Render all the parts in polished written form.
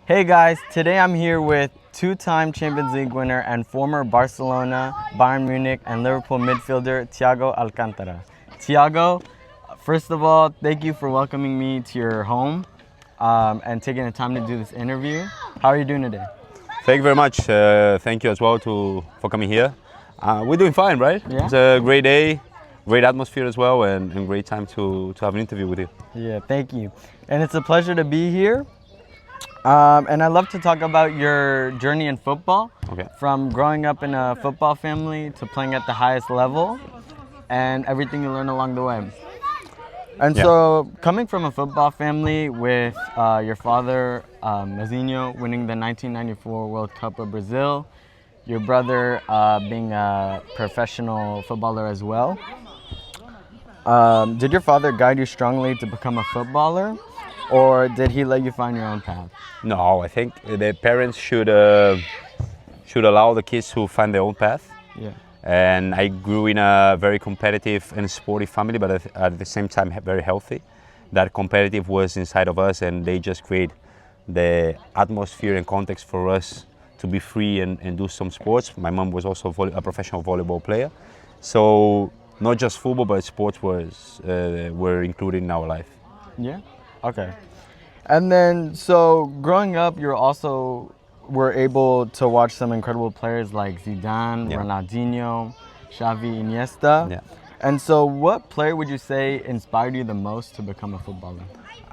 Hey guys, today I'm here with two-time Champions League winner and former Barcelona, Bayern Munich, and Liverpool midfielder Thiago Alcântara. Thiago, first of all, thank you for welcoming me to your home and taking the time to do this interview. How are you doing today? Thank you very much. Thank you as well for coming here. We're doing fine, right? Yeah. It's a great day, great atmosphere as well, and great time to have an interview with you. Yeah, thank you. And it's a pleasure to be here. And I'd love to talk about your journey in football, Okay. from growing up in a football family to playing at the highest level and everything you learned along the way. And Yeah. so coming from a football family with your father, Mazinho, winning the 1994 World Cup of Brazil, your brother being a professional footballer as well, did your father guide you strongly to become a footballer? Or did he let you find your own path? No, I think the parents should allow the kids to find their own path. Yeah. And I grew in a very competitive and sporty family, but at the same time very healthy. That competitive was inside of us, and they just create the atmosphere and context for us to be free and do some sports. My mom was also a professional volleyball player, so not just football, but sports were included in our life. Yeah. Okay. And then, so growing up, you also were able to watch some incredible players like Zidane, Yeah. Ronaldinho, Xavi, Iniesta. Yeah. And so, what player would you say inspired you the most to become a footballer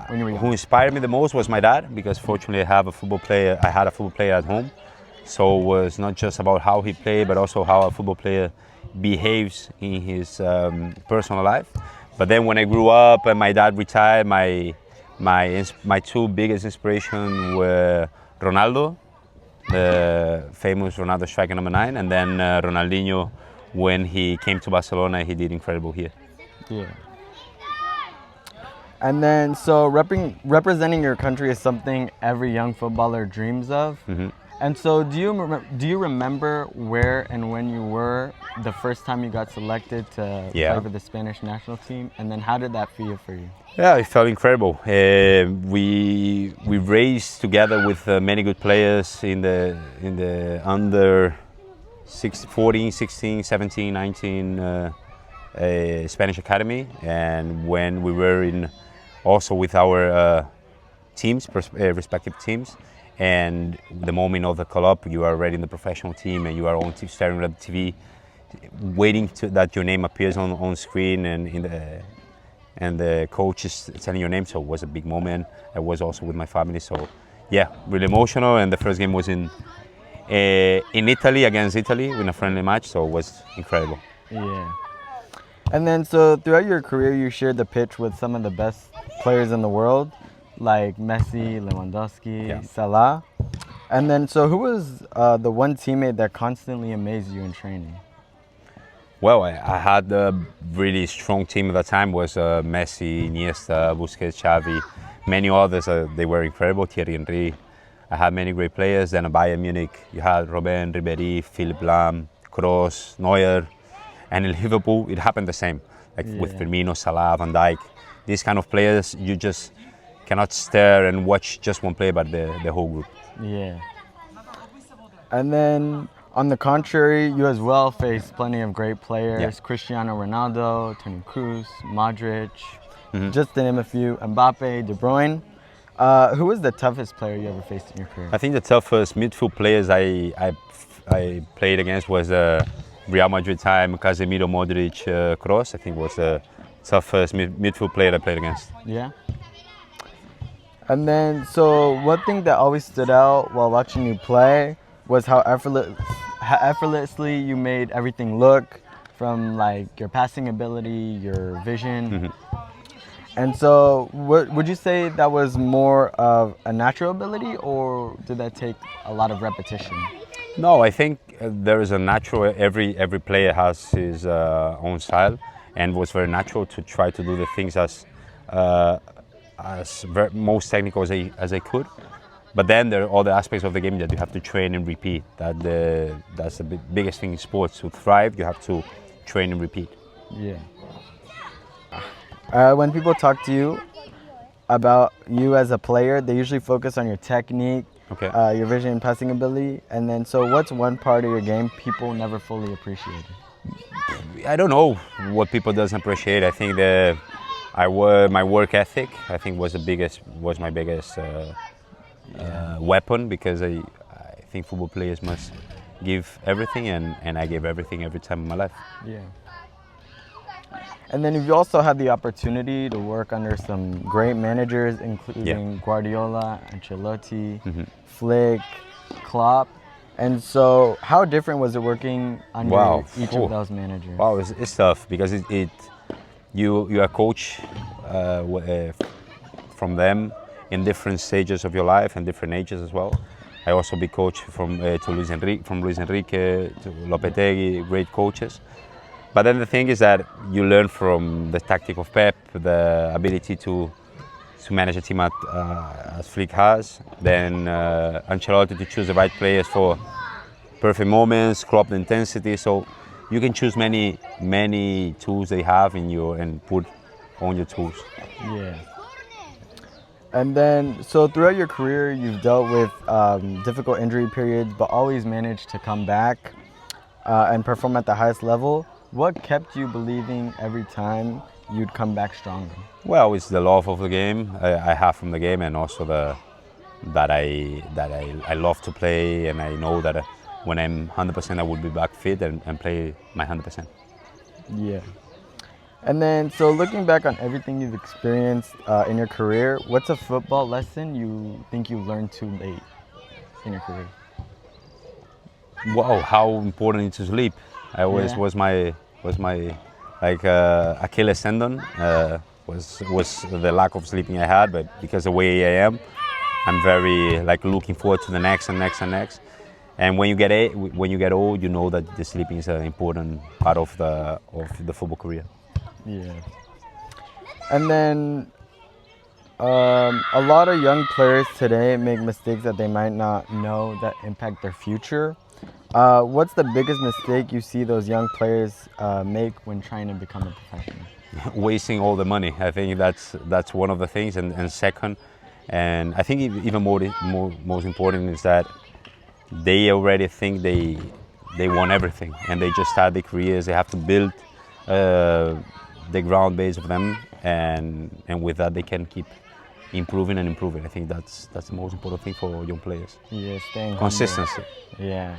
when you were Who young? inspired me the most was my dad, because fortunately I had a football player at home. So it was not just about how he played, but also how a football player behaves in his personal life. But then when I grew up and my dad retired, my two biggest inspirations were Ronaldo, the famous Ronaldo striker number 9, and then Ronaldinho. When he came to Barcelona, he did incredible here. Yeah. And then, so representing your country is something every young footballer dreams of. Mhm. And so, do you remember where and when you were the first time you got selected to Yeah. play for the Spanish national team? And then, how did that feel for you? Yeah, it felt incredible. We raced together with many good players in the under 14, 16, 17, 19 Spanish academy, and when we were also with our teams, respective teams, and the moment of the call-up, you are already in the professional team and you are on staring at the TV, waiting that your name appears on screen and the coach is telling your name. So it was a big moment. I was also with my family, so yeah, really emotional. And the first game was in Italy, against Italy, in a friendly match, so it was incredible. Yeah. And then, so throughout your career, you shared the pitch with some of the best players in the world, like Messi, Lewandowski, Yeah. Salah. And then, so who was the one teammate that constantly amazed you in training? Well, I had a really strong team at that time. Was Messi, Iniesta, Busquets, Xavi, many others. They were incredible. Thierry Henry. I had many great players. Then at Bayern Munich, you had Robben, Ribéry, Philipp Lahm, Kroos, Neuer. And in Liverpool, it happened the same. Like with Yeah. Firmino, Salah, Van Dijk. These kind of players, you just cannot stare and watch just one player, but the whole group. Yeah. And then, on the contrary, you as well faced plenty of great players. Yeah. Cristiano Ronaldo, Toni Kroos, Modric, Mhm. just to name a few, Mbappe, De Bruyne. Who was the toughest player you ever faced in your career? I think the toughest midfield players I played against was Real Madrid time, Casemiro, Modric, Kroos. I think was the toughest midfield player I played against. Yeah. And then, so one thing that always stood out while watching you play was how effortlessly you made everything look, from like your passing ability, your vision. Mhm. And so, would you say that was more of a natural ability, or did that take a lot of repetition? No, I think there is a natural. Every player has his own style, and it was very natural to try to do the things as most technical as I could. But then there are other aspects of the game that you have to train and repeat. That's the biggest thing in sports. To thrive, you have to train and repeat. Yeah. When people talk to you about you as a player, they usually focus on your technique Okay. Your vision and passing ability. And then, so what's one part of your game people never fully appreciated? I don't know what people doesn't appreciate. I think my work ethic, I think, was my biggest weapon, because I think football players must give everything, and I gave everything every time in my life. Yeah. And then you've also had the opportunity to work under some great managers, including Guardiola, Ancelotti, Flick, Klopp. And so, how different was it working under each of those managers? Wow, it's tough, because you are coach from them in different stages of your life and different ages as well. I also be coach from Luis Enrique to Lopetegui, great coaches. But then the thing is that you learn from the tactic of Pep, the ability to manage a team as Flick has. Then Ancelotti to choose the right players for perfect moments, crop the intensity. So you can choose many tools they have and put on your tools. Yeah. And then, so throughout your career, you've dealt with difficult injury periods, but always managed to come back and perform at the highest level. What kept you believing every time you'd come back stronger? Well, it's the love of the game I have from the game, and also that I love to play, and I know that when I'm 100%, I will be back fit and play my 100%. Yeah. And then, so looking back on everything you've experienced in your career, what's a football lesson you think you learned too late in your career? Wow, how important it is to sleep. I always was my Achilles tendon was the lack of sleeping I had, but because the way I am, I'm very looking forward to the next and next and next. And when you get old, you know that the sleeping is an important part of the football career. Yeah. And then a lot of young players today make mistakes that they might not know that impact their future. What's the biggest mistake you see those young players make when trying to become a professional? Wasting all the money. I think that's one of the things. And second, and I think even most important is that they already think they want everything, and they just start their careers. They have to build the ground base of them, and with that they can keep improving and improving. I think that's the most important thing for young players. Yeah, staying consistency. Humble. Yeah.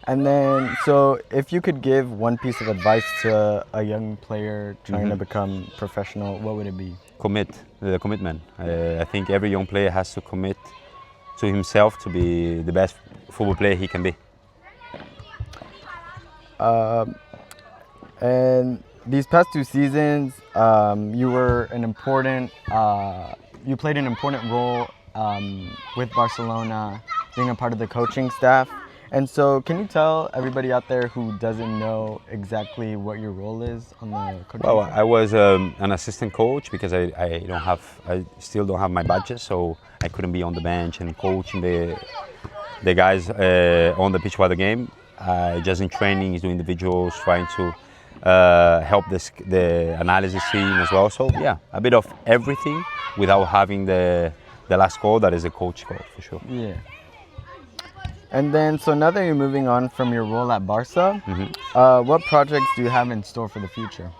And then, so if you could give one piece of advice to a young player trying to become professional, what would it be? Commitment. I think every young player has to commit to himself to be the best football player he can be. And these past 2 seasons, you played an important role with Barcelona, being a part of the coaching staff. And so, can you tell everybody out there who doesn't know exactly what your role is on the coaching staff? Well, I was an assistant coach because I still don't have my badges, so I couldn't be on the bench and coaching the guys on the pitch while the game. Just in training, doing individuals, trying to help the analysis team as well. So yeah, a bit of everything without having the last call that is a coach call for sure. Yeah. And then, so now that you're moving on from your role at Barca, what projects do you have in store for the future?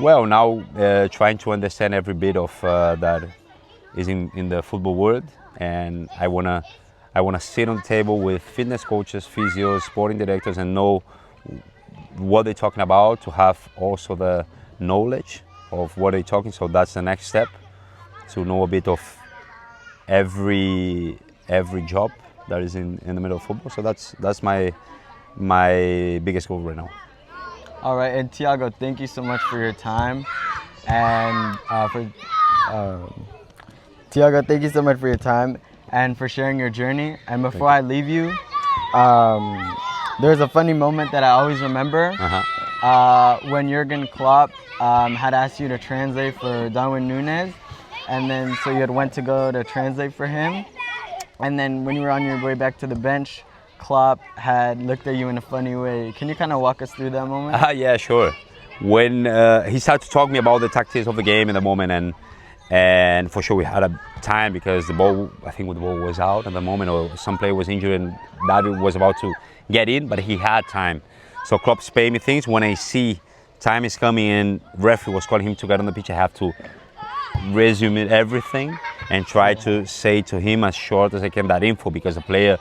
Well, now trying to understand every bit of that is in the football world, and I wanna sit on the table with fitness coaches, physios, sporting directors, and know what they're talking about, to have also the knowledge of what they're talking. So that's the next step, to know a bit of every job that is in the middle of football. So that's my biggest goal right now. All right, and Thiago, thank you so much for your time, and Thiago, thank you so much for your time and for sharing your journey. And before I leave you, there's a funny moment that I always remember. When Jurgen Klopp had asked you to translate for Darwin Núñez, and then so you had went to go to translate for him, and then when you were on your way back to the bench, Klopp had looked at you in a funny way. Can you kind of walk us through that moment? Yeah, sure. When he started to talk to me about the tactics of the game in the moment, And for sure we had a time because the ball, I think the ball was out at the moment, or some player was injured and David was about to get in, but he had time. So Klopp's paying me things. When I see time is coming and referee was calling him to get on the pitch, I have to resume everything and try to say to him as short as I can that info, because the player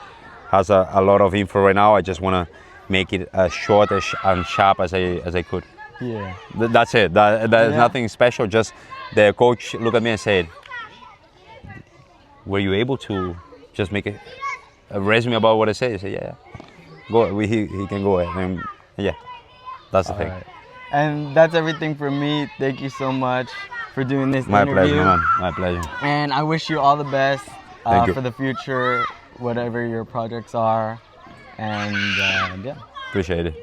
has a lot of info right now. I just want to make it as short and sharp as I could. Yeah. That's it. There's nothing special. Just the coach looked at me and said, "Were you able to just make a resume about what I said?" I said, "Yeah, go. He can go ahead." And yeah, that's the thing. Right. And that's everything for me. Thank you so much for doing this My interview. pleasure, man. My pleasure. And I wish you all the best Thank you. for the future, whatever your projects are. And yeah. Appreciate it.